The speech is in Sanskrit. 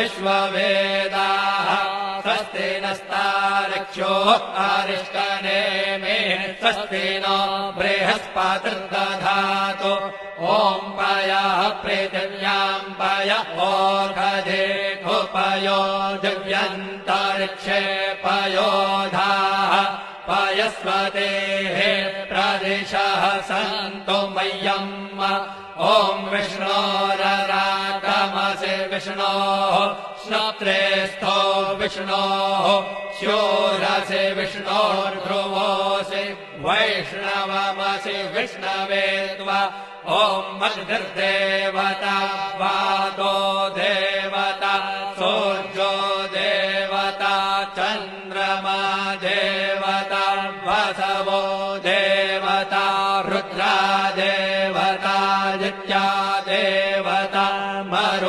विश्ववेदाः स्वस्ति नस्तारक्षो अरिष्टनेमे स्वस्ति नो बृहस्पतिर्दधातु ॐ पयः पृथिव्याम् पय ओषधेषु पयो दिव्यन्तरिक्षे पयोधाः पयस्वतेः प्रदिशः सन्तु मह्यम् ॐ विष्णोररागमसि विष्णोः श्रोत्रेस्थो विष्णोः शूरसि विष्णोर्ध्रुवोऽसि वैष्णवमसि विष्णवे त्वा ॐ मद्भिर्देवता वादो